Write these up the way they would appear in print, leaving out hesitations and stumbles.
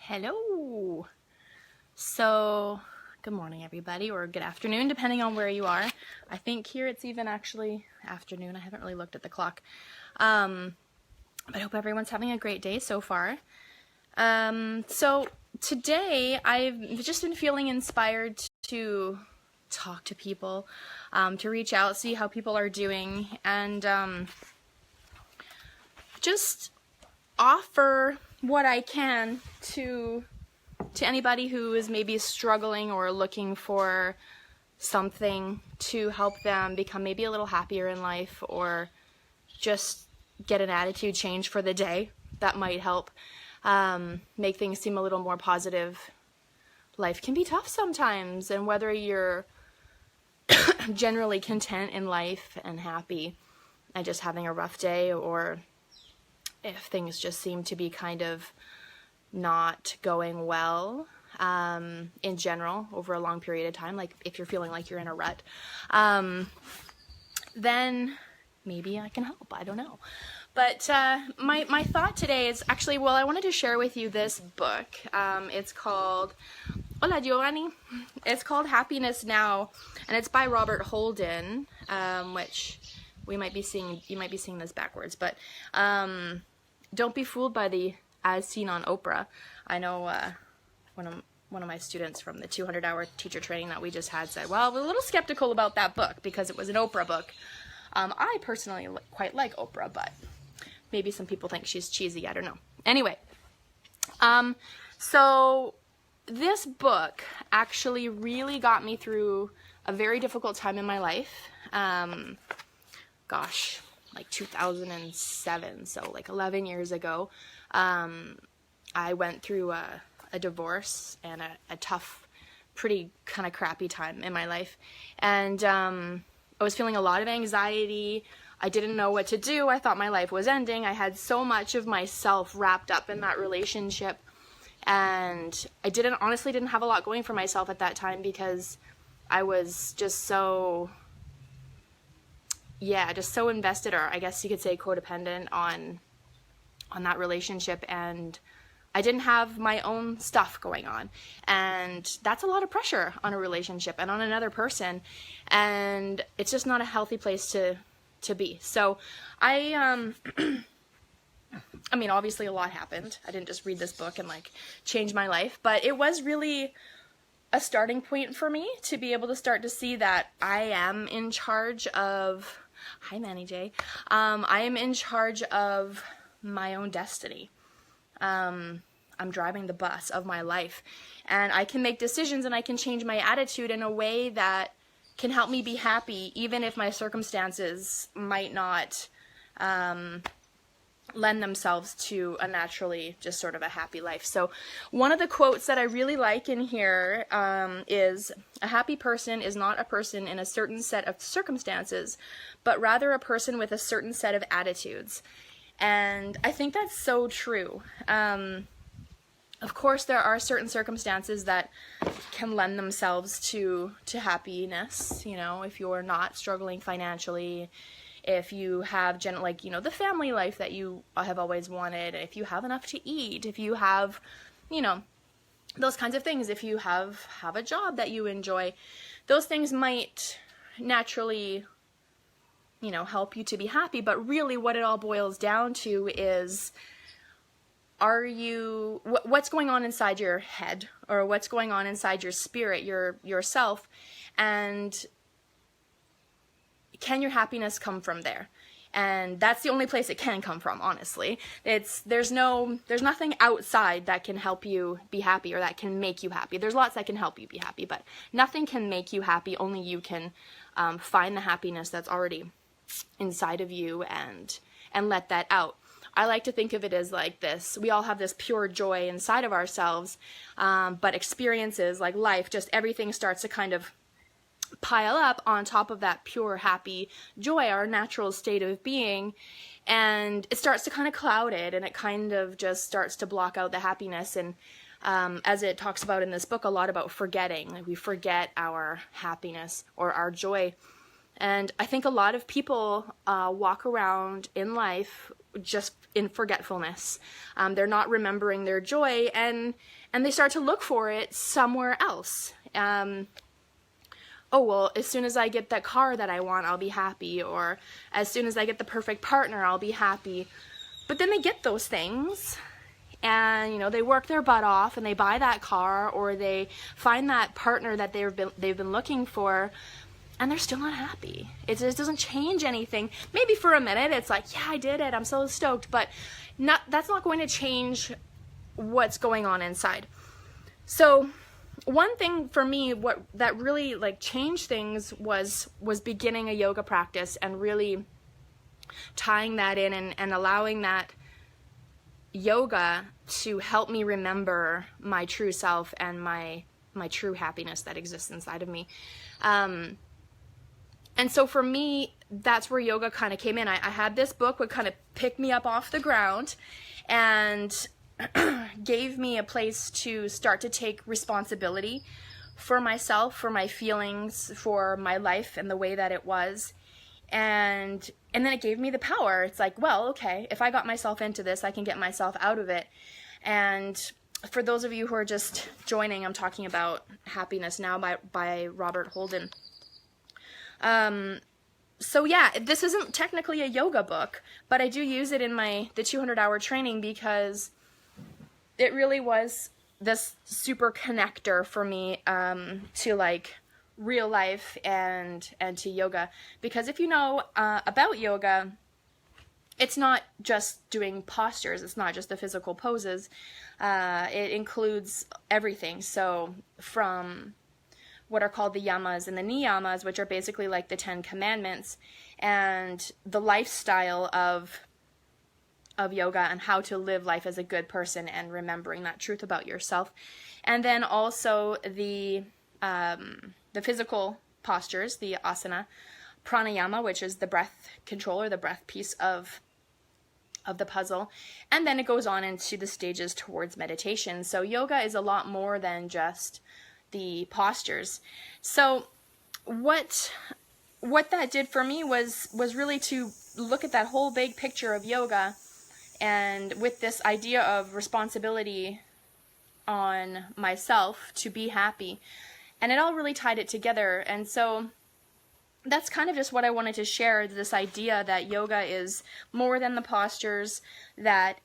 Hello. So, good morning everybody, or good afternoon, depending on where you are. I think here it's even actually afternoon. I haven't really looked at the clock. But I hope everyone's having a great day so far. So today I've just been feeling inspired to talk to people, to reach out, see how people are doing, and just offer what I can to anybody who is maybe struggling or looking for something to help them become maybe a little happier in life, or just get an attitude change for the day that might help make things seem a little more positive. Life can be tough sometimes, and whether you're generally content in life and happy and just having a rough day, or if things just seem to be kind of not going well in general over a long period of time, like if you're feeling like you're in a rut, then maybe I can help. I don't know. But my thought today is actually, well, I wanted to share with you this book. It's called, Hola Giovanni. It's called Happiness Now, and it's by Robert Holden, which you might be seeing this backwards, but don't be fooled by the as seen on Oprah. I know one of my students from the 200-hour teacher training that we just had said, well, we're a little skeptical about that book because it was an Oprah book. I personally quite like Oprah, but maybe some people think she's cheesy. I don't know. Anyway, so this book actually really got me through a very difficult time in my life. Gosh, like 2007, so like 11 years ago. I went through a divorce and a tough, pretty kind of crappy time in my life. And I was feeling a lot of anxiety. I didn't know what to do. I thought my life was ending. I had so much of myself wrapped up in that relationship. And I honestly didn't have a lot going for myself at that time, because I was just so invested, or I guess you could say codependent on that relationship, and I didn't have my own stuff going on, and that's a lot of pressure on a relationship and on another person, and it's just not a healthy place to be. So I mean, obviously a lot happened. I didn't just read this book and like change my life, but it was really a starting point for me to be able to start to see that I am in charge of, hi Manny J, I am in charge of my own destiny. I'm driving the bus of my life, and I can make decisions, and I can change my attitude in a way that can help me be happy, even if my circumstances might not lend themselves to a naturally just sort of a happy life. So one of the quotes that I really like in here is, a happy person is not a person in a certain set of circumstances, but rather a person with a certain set of attitudes. And I think that's so true. Of course, there are certain circumstances that can lend themselves to happiness. You know, if you're not struggling financially, if you have the family life that you have always wanted, if you have enough to eat, if you have, those kinds of things, if you have a job that you enjoy, those things might naturally help you to be happy. But really what it all boils down to is, what's going on inside your head, or what's going on inside your spirit, yourself, and can your happiness come from there? And that's the only place it can come from, honestly. There's nothing outside that can help you be happy, or that can make you happy. There's lots that can help you be happy, but nothing can make you happy. Only you can find the happiness that's already inside of you and let that out. I like to think of it as like this. We all have this pure joy inside of ourselves, but experiences like life, just everything starts to kind of pile up on top of that pure, happy joy, our natural state of being, and it starts to kind of cloud it, and it kind of just starts to block out the happiness. And as it talks about in this book, a lot about forgetting. Like, we forget our happiness or our joy. And I think a lot of people walk around in life just in forgetfulness. They're not remembering their joy, and they start to look for it somewhere else. Oh, well, as soon as I get that car that I want, I'll be happy. Or as soon as I get the perfect partner, I'll be happy. But then they get those things, and, you know, they work their butt off and they buy that car, or they find that partner that they've been looking for, and they're still not happy. It just doesn't change anything. Maybe for a minute it's like, yeah, I did it, I'm so stoked, but that's not going to change what's going on inside. So one thing for me, what that really like changed things was beginning a yoga practice and really tying that in and allowing that yoga to help me remember my true self and my true happiness that exists inside of me. And so for me, that's where yoga kind of came in. I had this book would kind of pick me up off the ground and gave me a place to start to take responsibility for myself, for my feelings, for my life and the way that it was. And then it gave me the power. It's like, well, okay, if I got myself into this, I can get myself out of it. And for those of you who are just joining, I'm talking about Happiness Now by Robert Holden. So yeah, this isn't technically a yoga book, but I do use it in the 200-hour training because it really was this super connector for me to like real life and to yoga. Because if you know about yoga, it's not just doing postures, it's not just the physical poses, it includes everything. So from what are called the yamas and the niyamas, which are basically like the 10 commandments, and the lifestyle of yoga and how to live life as a good person and remembering that truth about yourself. And then also the physical postures, the asana, pranayama, which is the breath control or the breath piece of the puzzle. And then it goes on into the stages towards meditation. So yoga is a lot more than just the postures. So what that did for me was really to look at that whole big picture of yoga, and with this idea of responsibility on myself to be happy, and it all really tied it together. And so that's kind of just what I wanted to share, this idea that yoga is more than the postures, that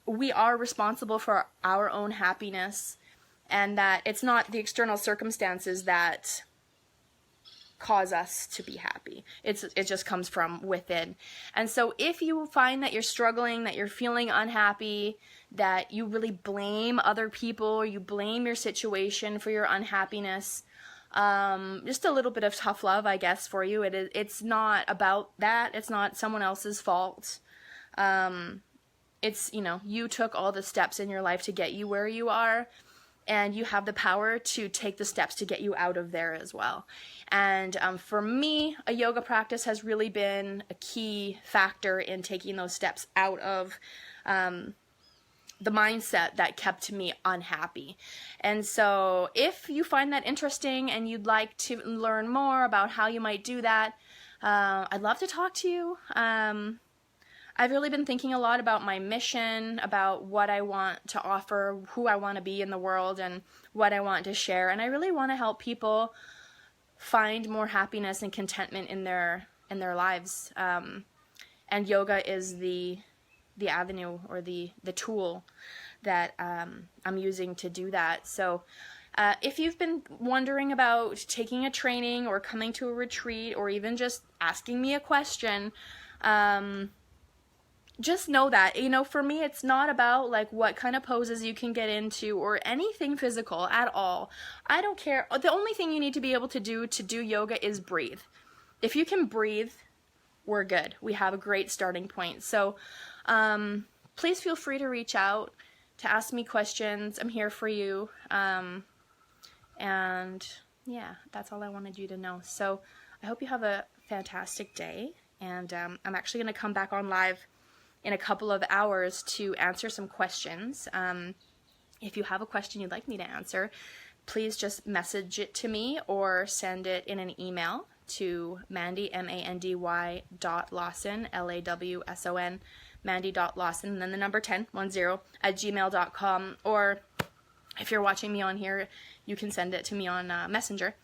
we are responsible for our own happiness, and that it's not the external circumstances that cause us to be happy. It just comes from within. And so if you find that you're struggling, that you're feeling unhappy, that you really blame other people, or you blame your situation for your unhappiness, just a little bit of tough love, I guess, for you. It's not about that. It's not someone else's fault. It's, you took all the steps in your life to get you where you are, and you have the power to take the steps to get you out of there as well. And for me, a yoga practice has really been a key factor in taking those steps out of the mindset that kept me unhappy. And so if you find that interesting and you'd like to learn more about how you might do that, I'd love to talk to you. I've really been thinking a lot about my mission, about what I want to offer, who I want to be in the world, and what I want to share. And I really want to help people find more happiness and contentment in their lives. And yoga is the avenue or the tool that I'm using to do that. So if you've been wondering about taking a training or coming to a retreat or even just asking me a question, just know that, for me, it's not about like what kind of poses you can get into or anything physical at all. I don't care. The only thing you need to be able to do yoga is breathe. If you can breathe, we're good. We have a great starting point. So please feel free to reach out, to ask me questions. I'm here for you. And yeah, that's all I wanted you to know. So I hope you have a fantastic day. And I'm actually going to come back on live in a couple of hours to answer some questions. If you have a question you'd like me to answer, please just message it to me or send it in an email to Mandy, Mandy.Lawson, Lawson, mandy.lawson, and then the number 10, 10, at gmail.com. Or if you're watching me on here, you can send it to me on Messenger.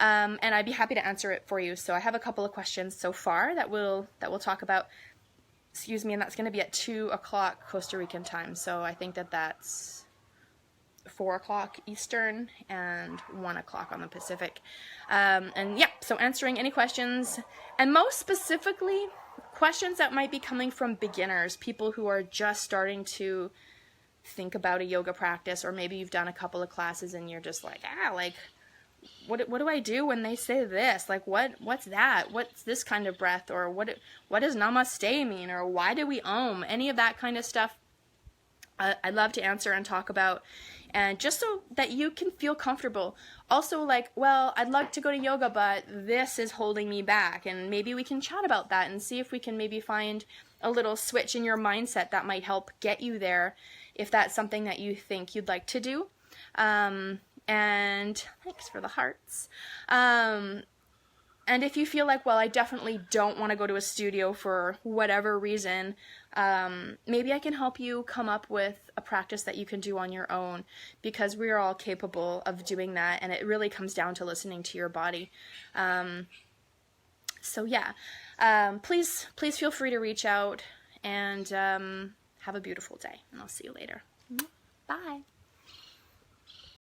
And I'd be happy to answer it for you. So I have a couple of questions so far that we'll talk about. Excuse me, and that's going to be at 2 o'clock Costa Rican time. So I think that's 4 o'clock Eastern and 1 o'clock on the Pacific. And yeah, so answering any questions, and most specifically, questions that might be coming from beginners, people who are just starting to think about a yoga practice, or maybe you've done a couple of classes and you're just like, like, what do I do when they say this? Like, what's that? What's this kind of breath? Or what does namaste mean? Or why do we om? Any of that kind of stuff, I'd love to answer and talk about, and just so that you can feel comfortable. Also, like, well, I'd love to go to yoga, but this is holding me back, and maybe we can chat about that and see if we can maybe find a little switch in your mindset that might help get you there, if that's something that you think you'd like to do. And thanks for the hearts. And if you feel like, well, I definitely don't want to go to a studio for whatever reason, maybe I can help you come up with a practice that you can do on your own, because we're all capable of doing that, and it really comes down to listening to your body. So yeah, please feel free to reach out, and have a beautiful day, and I'll see you later. Bye.